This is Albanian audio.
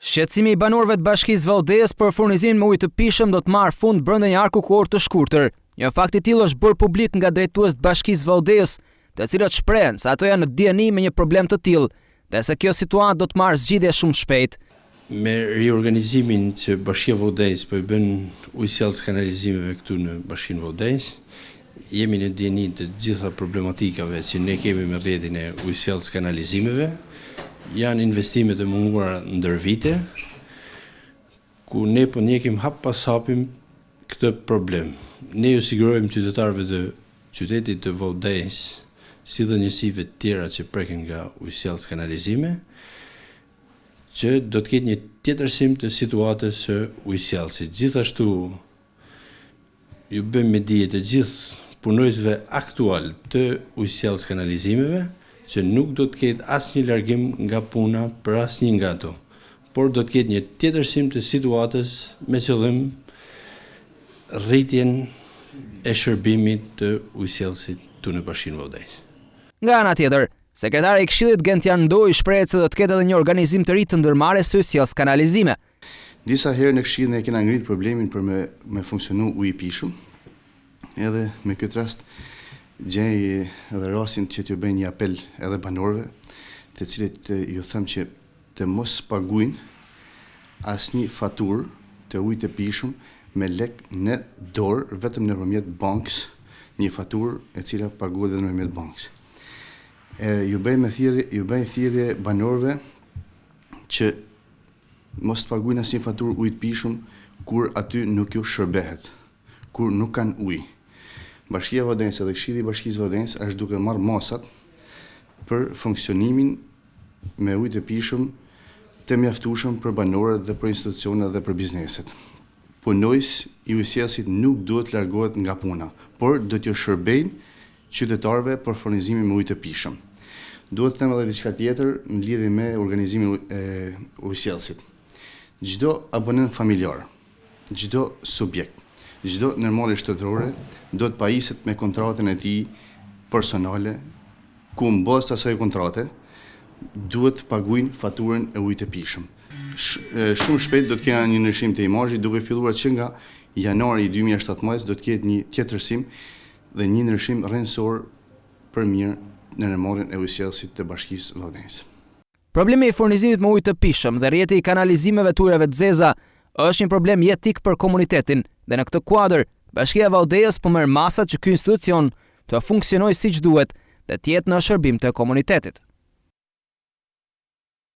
Shqetësimi i banorëve të Bashkisë Vallëdejës për furnizimin me ujë të pishëm do të marrë fund brenda një arku kohore të shkurtër. Një fakt i tillë është bërë publik nga drejtuesit të Bashkisë Vallëdejës, të cilët shprehen se ato janë në dijeni me një problem të tillë, dhe se kjo situatë do të marrë zgjidhje shumë shpejt. Me riorganizimin që Bashkia Vallëdejës po i bën ujësjellës kanalizimeve këtu në Bashkinë Vallëdejës, jemi në dijeni të gjitha problematikave që ne kemi me rrjetin e ujësjellës kanalizimeve. Janë investimet e munguara ndër vite, ku ne po njekim hap pas hapim këtë problem. Ne ju sigurojmë qytetarëve të qytetit të Vallëdejës, si dhe njësive të tjera që preken nga ujësjellës kanalizime, që do të ketë një tjetërsim të situatës së ujësjellësit. Gjithashtu, ju bëjmë me dije të gjithë punojësve aktual të ujësjellës kanalizimeve, që nuk do të ketë asnjë largim nga puna për asnjë nga ato, por do të ketë një tjetërsim të situatës me qëllim rritjen e shërbimit të ujësjellësit këtu në Bashkinë Vallëdejës. Nga ana tjetër, sekretari i Këshillit Gentian Ndoi shpreh se do të ketë edhe një organizim të ri të ndërmarrjes së ujësjellës kanalizime. Disa herë në Këshill ne kena ngritur problemin për me funksionu uji i pishëm, edhe me këtë rast gjej edhe rastin që t'ju bëj një apel edhe banorëve, të cilët ju them që të mos paguajnë asnjë faturë të ujit të pishëm me lek në dorë, vetëm nëpërmjet bankës, një faturë e cila paguhet vetëm nëpërmjet bankës. Ju bëj thirrje banorëve që mos paguajnë asnjë faturë ujit pishëm kur aty nuk ju shërbehet, kur nuk kanë ujë. Bashkia Vallëdejës dhe Këshilli i Bashkisë Vallëdejës është duke marrë masat për funksionimin me ujë të pishëm të mjaftueshëm për banorët dhe për institucionet dhe për bizneset. Punojës i ujësjellësit nuk duhet të largohet nga puna, por do t'ju shërbejnë qytetarëve për furnizimin me ujë të pishëm. Duhet të them edhe diçka tjetër në lidhje me organizimin e ujësjellësit. Çdo abonent familjar, çdo subjekt, çdo ndërmarrje shtetërore do të pajiset me kontratën e tij personale, ku mbas asaj kontrate duhet të paguajnë faturën e ujit të pishëm. Shumë shpejt do të kenë një ndryshim të imazhit, duke filluar që nga janari 2017 do të ketë një tjetërsim dhe një ndryshim rrënjësor për mirë në ndërmarrjen e ujësjellësit të Bashkisë Vallëdejës. Problemi i furnizimit me ujë të pishëm dhe rrjeti i kanalizimeve të ujrave të zeza është një problem jetik për komunitetin, dhe në këtë kuadër, Bashkia Vallëdejës po merr masat që ky institucion të funksionojë siç duhet dhe të jetë në shërbim të komunitetit.